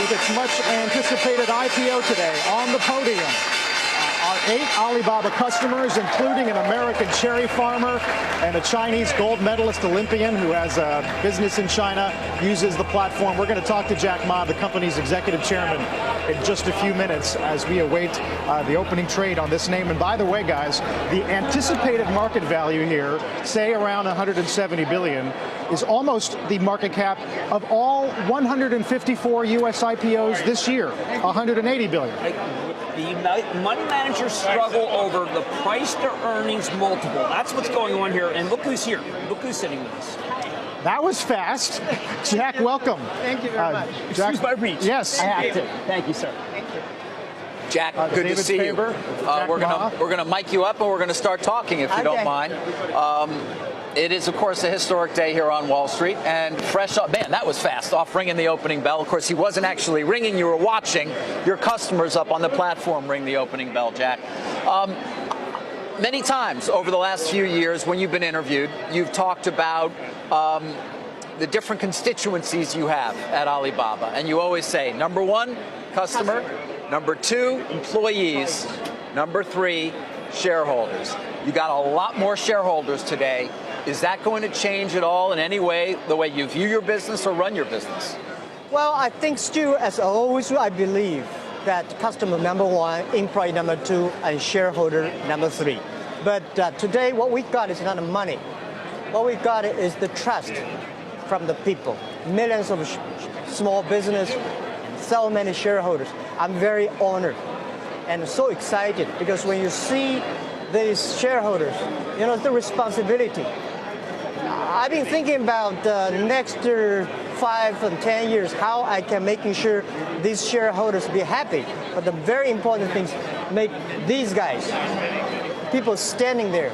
with its much anticipated IPO today on the podium. Our 8 Alibaba customers, including an American cherry farmer and a Chinese gold medalist Olympian who has a business in China, uses the platform. We're going to talk to Jack Ma, the company's executive chairman, in just a few minutes as we await the opening trade on this name. And by the way, guys, the anticipated market value here, say around 170 billion, is almost the market cap of all 154 U.S. IPOs this year, 180 billion. The money managers struggle over the price to earnings multiple. That's what's going on here. And look who's here. Look who's sitting with us. That was fast. Jack, welcome. Thank you very much. Excuse my reach. Yes. I have to. Thank you, sir. Thank you. Jack, good to see you. We're gonna mic you up and we're gonna start talking if you don't mind. It is, of course, a historic day here on Wall Street, and fresh up, man, that was fast, off ringing the opening bell. Of course, he wasn't actually ringing, you were watching your customers up on the platform ring the opening bell, Jack. Many times over the last few years when you've been interviewed, you've talked about the different constituencies you have at Alibaba, and you always say, number 1, customer, number 2, employees, number 3, shareholders. You got a lot more shareholders today. Is that going to change at all in any way, the way you view your business or run your business? Well, I think still, as always, I believe that customer number 1, employee number 2, and shareholder number 3. But today, what we got is not the money. What we got is the trust from the people. Millions of small business, so many shareholders. I'm very honored and so excited because when you see these shareholders, you know, it's the responsibility. I've been thinking about the next 5 and 10 years, how I can making sure these shareholders be happy. But the very important things, make these guys, people standing there,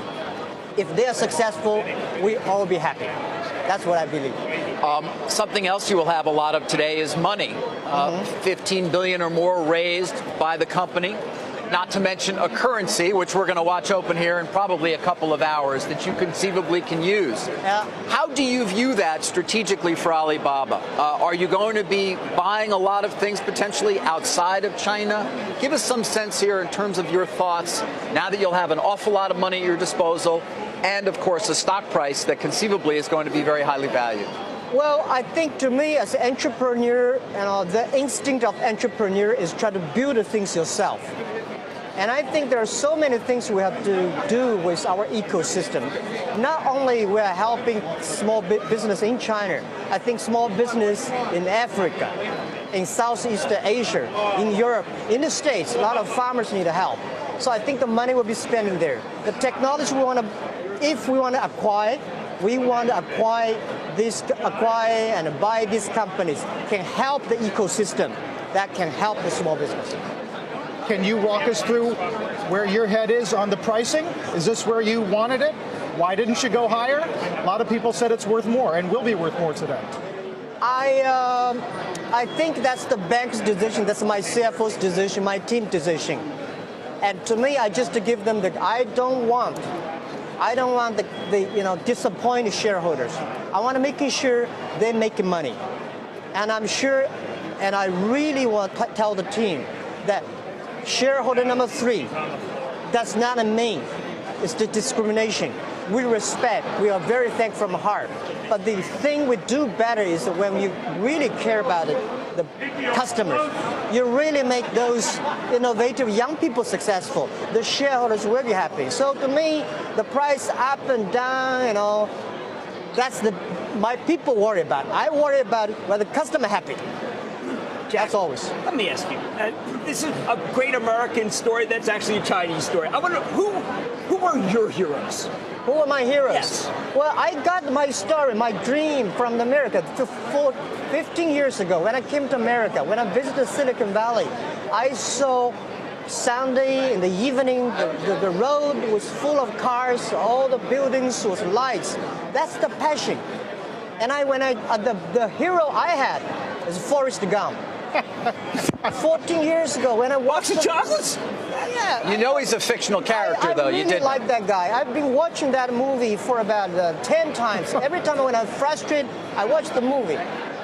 if they are successful, we all be happy. That's what I believe. Something else you will have a lot of today is money. 15 billion or more raised by the company. Not to mention a currency, which we're going to watch open here in probably a couple of hours, that you conceivably can use. How do you view that strategically for Alibaba? Are you going to be buying a lot of things potentially outside of China? Give us some sense here in terms of your thoughts now that you'll have an awful lot of money at your disposal and, of course, a stock price that conceivably is going to be very highly valued. Well, I think to me as an entrepreneur, the instinct of entrepreneur is try to build the things yourself. And I think there are so many things we have to do with our ecosystem. Not only we are helping small business in China, I think small business in Africa, in Southeast Asia, in Europe, in the States, a lot of farmers need help. So I think the money will be spent there. The technology we want to, if we want to acquire, we want to acquire and buy these companies, can help the ecosystem, that can help the small business. Can you walk us through where your head is on the pricing? Is this where you wanted it? Why didn't you go higher? A lot of people said it's worth more and will be worth more today. I think that's the bank's decision. That's my CFO's decision, my team's decision. And to me, I just to give them the. I don't want the disappointed shareholders. I want to making sure they're making money, and I'm sure, and I really want to tell the team that. Shareholder number 3, that's not a name, it's the discrimination. We respect, we are very thankful from heart. But the thing we do better is when you really care about it, the customers, you really make those innovative young people successful. The shareholders will be happy. So to me, the price up and down, that's my people worry about. I worry about whether the customer happy. Jack, as always. Let me ask you. This is a great American story. That's actually a Chinese story. I wonder who are your heroes? Who are my heroes? Yes. Well, I got my story, my dream from America 15 years ago when I came to America. When I visited Silicon Valley, I saw Sunday in the evening, the road was full of cars, all the buildings was lights. That's the passion. And the hero I had is Forrest Gump. 14 years ago when I watched Box of chocolates? Yeah. You know he's a fictional character, though. I really like that guy. I've been watching that movie for about 10 times. Every time when I'm frustrated, I watch the movie.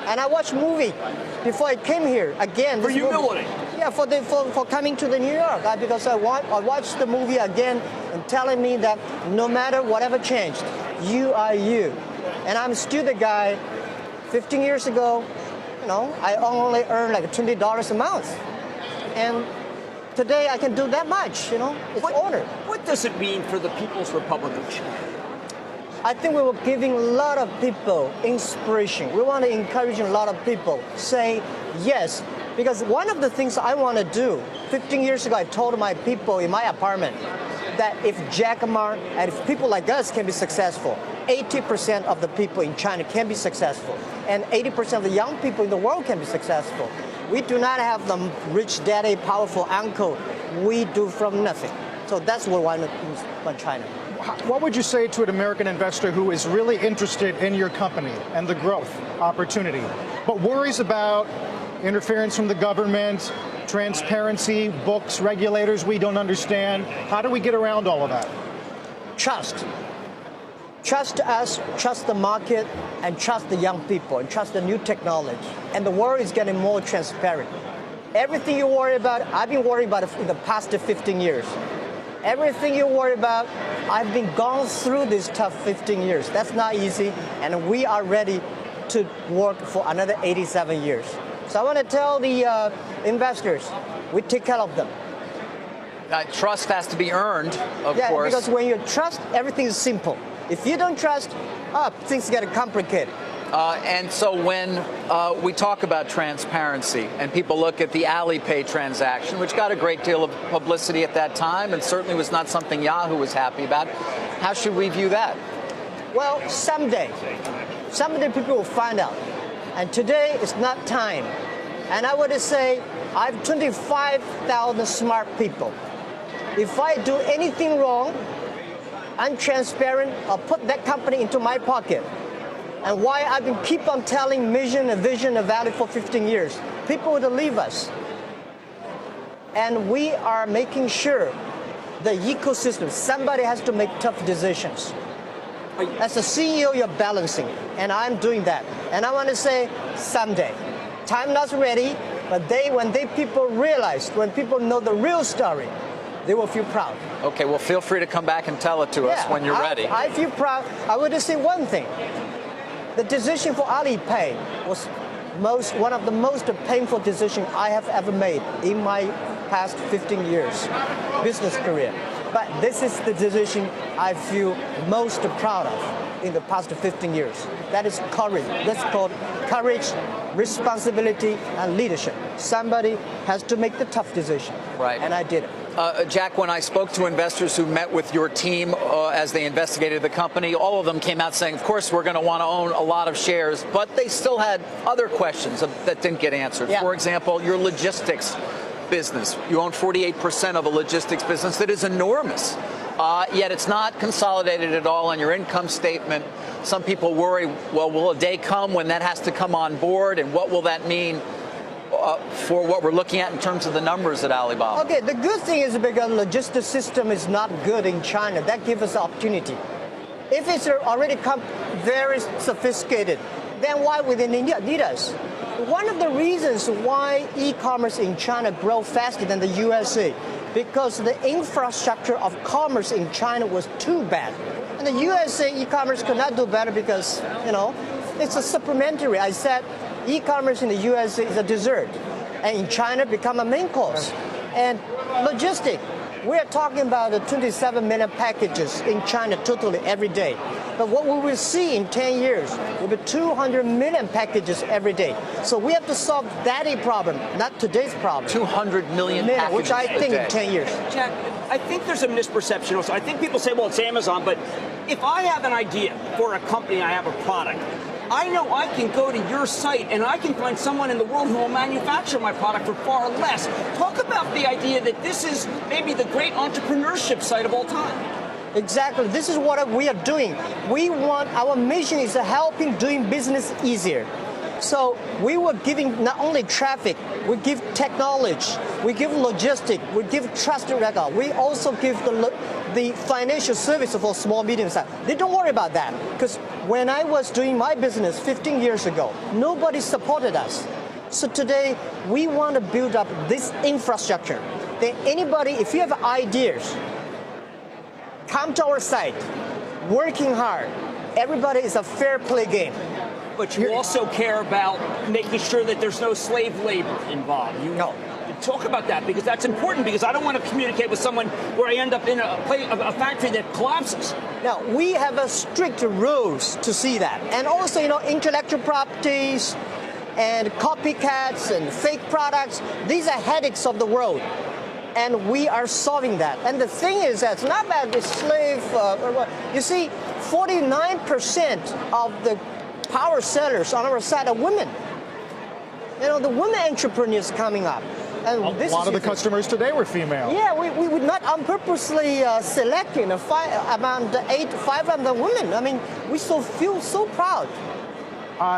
And I watched movie before I came here. Again, For this movie- humility. Yeah, for coming to the New York, because I watched the movie again and telling me that no matter whatever changed, you are you. And I'm still the guy. 15 years ago, I only earned like $20 a month, and today I can do that much. It's honor. What does it mean for the People's Republic of China? I think we were giving a lot of people inspiration. We want to encourage a lot of people say yes. Because one of the things I want to do, 15 years ago, I told my people in my apartment that if Jack Ma and if people like us can be successful, 80% of the people in China can be successful, and 80% of the young people in the world can be successful. We do not have the rich daddy, powerful uncle. We do from nothing. So that's what we want to do China. What would you say to an American investor who is really interested in your company and the growth opportunity, but worries about interference from the government, transparency, books, regulators we don't understand? How do we get around all of that? Trust. Trust us, trust the market, and trust the young people, and trust the new technology. And the world is getting more transparent. Everything you worry about, I've been worrying about it in the past 15 years. Everything you worry about, I've been gone through this tough 15 years. That's not easy, and we are ready to work for another 87 years. So I want to tell the investors, we take care of them. Trust has to be earned, of course. Yeah, because when you trust, everything is simple. If you don't trust, things get complicated. And so when we talk about transparency and people look at the Alipay transaction, which got a great deal of publicity at that time and certainly was not something Yahoo was happy about, how should we view that? Well, someday people will find out. And today is not time. And I would say I have 25,000 smart people. If I do anything wrong, untransparent, I'll put that company into my pocket. And why I've been keep on telling mission and vision and value for 15 years. People would leave us. And we are making sure the ecosystem, somebody has to make tough decisions. As a CEO, you're balancing, and I'm doing that. And I want to say, someday, time not ready, but when people realize, when people know the real story, they will feel proud. Okay, well, feel free to come back and tell it to us when you're ready. I feel proud. I would just say one thing. The decision for Alipay was one of the most painful decisions I have ever made in my past 15 years business career. But this is the decision I feel most proud of in the past 15 years. That is courage. That's called courage, responsibility, and leadership. Somebody has to make the tough decision. Right. And I did it. Jack, when I spoke to investors who met with your team as they investigated the company, all of them came out saying, of course, we're going to want to own a lot of shares, but they still had other questions that didn't get answered. Yeah. For example, your logistics business. You own 48% of a logistics business that is enormous, yet it's not consolidated at all on your income statement. Some people worry, well, will a day come when that has to come on board, and what will that mean for what we're looking at in terms of the numbers at Alibaba? Okay, the good thing is because the logistics system is not good in China. That gives us opportunity. If it's already very sophisticated, then why would they need us? One of the reasons why e-commerce in China grow faster than the USA, because the infrastructure of commerce in China was too bad. And the USA e-commerce could not do better because, it's a supplementary. I said e-commerce in the USA is a dessert, and in China become a main course. And logistic, we are talking about 27 million packages in China totally every day. But what we will see in 10 years will be 200 million packages every day. So we have to solve that problem, not today's problem. 200 million packages which I think in 10 years. Jack, I think there's a misperception also. I think people say, well, it's Amazon, but if I have an idea for a company, I have a product, I know I can go to your site and I can find someone in the world who will manufacture my product for far less. Talk about the idea that this is maybe the great entrepreneurship site of all time. Exactly. This is what we are doing. Our mission is helping doing business easier. So we were giving not only traffic, we give technology, we give logistics, we give trusted record. We also give the financial service for small, medium size. They don't worry about that because When I was doing my business 15 years ago, nobody supported us. So today, we want to build up this infrastructure. That anybody, if you have ideas, come to our site, working hard. Everybody is a fair play game. But you also care about making sure that there's no slave labor involved. No. Talk about that, because that's important, because I don't want to communicate with someone where I end up in a factory that collapses. Now, we have a strict rules to see that. And also, intellectual properties and copycats and fake products, these are headaches of the world. And we are solving that. And the thing is that it's not about the slave. You see, 49% of the power sellers on our side are women. The women entrepreneurs coming up. And a lot of the customers today were female. Yeah, we would not purposely select around 500 women. I mean, we feel so proud.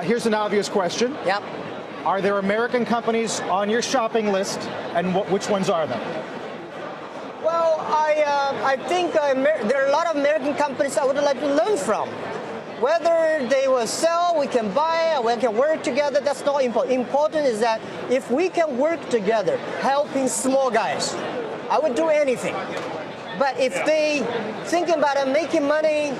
Here's an obvious question. Yep. Are there American companies on your shopping list, and which ones are they? Well, I think there are a lot of American companies I would like to learn from. Whether they will sell, we can buy, we can work together, that's not important. Important is that if we can work together, helping small guys, I would do anything. But if they thinking about making money,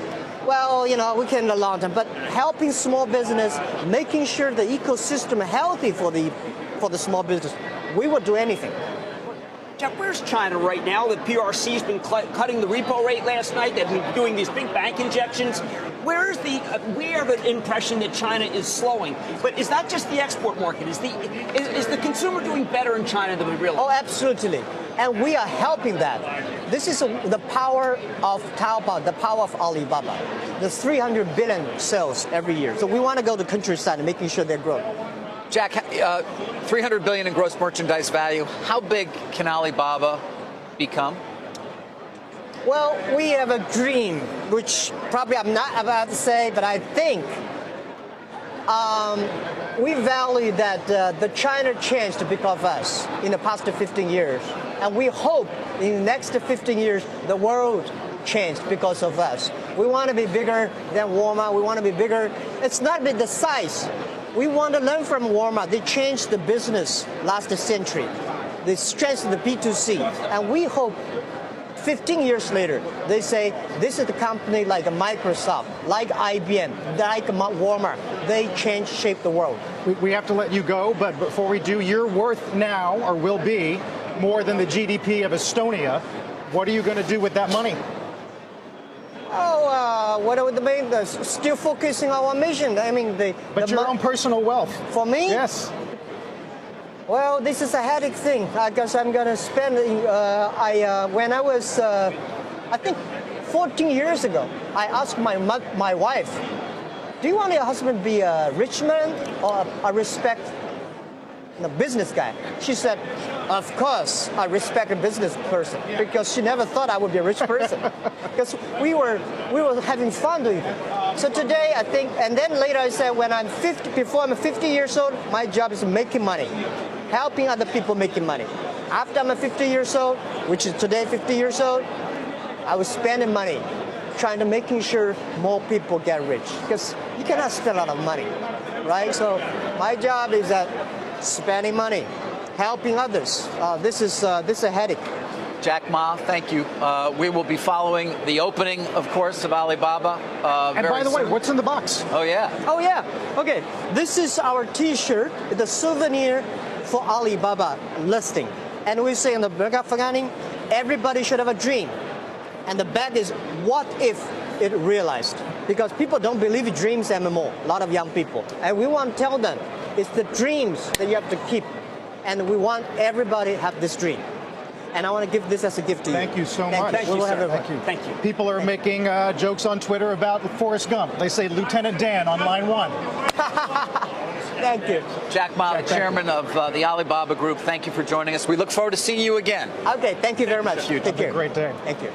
well, we can in the long term. But helping small business, making sure the ecosystem is healthy for the small business, we would do anything. Jeff, where's China right now? The PRC's been cutting the repo rate last night. They've been doing these big bank injections. We have an impression that China is slowing, but is that just the export market? Is the consumer doing better in China than we realize? Oh, absolutely. And we are helping that. This is the power of Taobao, the power of Alibaba. The 300 billion sales every year. So we want to go to countryside and making sure they're growing. Jack, 300 billion in gross merchandise value. How big can Alibaba become? Well, we have a dream, which probably I'm not about to say, but I think we value that the China changed because of us in the past 15 years. And we hope in the next 15 years, the world changed because of us. We want to be bigger than Walmart. We want to be bigger. It's not the size. We want to learn from Walmart. They changed the business last century. They strengthened the B2C. And we hope 15 years later, they say, this is the company like Microsoft, like IBM, like Walmart. They shape the world. We have to let you go, but before we do, you're worth now, or will be, more than the GDP of Estonia. What are you going to do with that money? Oh, what would the main? Still focusing on our mission. I mean, But your own personal wealth. For me? Yes. Well, this is a headache thing. I guess I'm going to spend. When I was, I think, 14 years ago, I asked my wife, "Do you want your husband to be a rich man or a business guy?" She said, "Of course, I respect a business person," because she never thought I would be a rich person. Because we were having fun doing it. So today, I think, and then later I said, when I'm 50, before I'm 50 years old, my job is making money, helping other people making money. After I'm 50 years old, which is today 50 years old, I was spending money, trying to making sure more people get rich. Because you cannot spend a lot of money, right? So my job is that spending money, helping others. This is a headache. Jack Ma, thank you. We will be following the opening, of course, of Alibaba. And by the way, what's in the box? Oh, yeah. Oh, yeah. Okay. This is our T-shirt, the souvenir for Alibaba listing. And we say in the Burger everybody should have a dream. And the bet is, what if it realized? Because people don't believe in dreams anymore, a lot of young people. And we want to tell them, it's the dreams that you have to keep. And we want everybody to have this dream. And I want to give this as a gift to you. Thank you so much. Thank you, sir. Thank you. Thank you. People are making jokes on Twitter about Forrest Gump. They say Lieutenant Dan on line 1. Thank you. Jack Ma, the chairman of the Alibaba Group, thank you for joining us. We look forward to seeing you again. Okay, thank you very much. Take care. Have a great day. Thank you.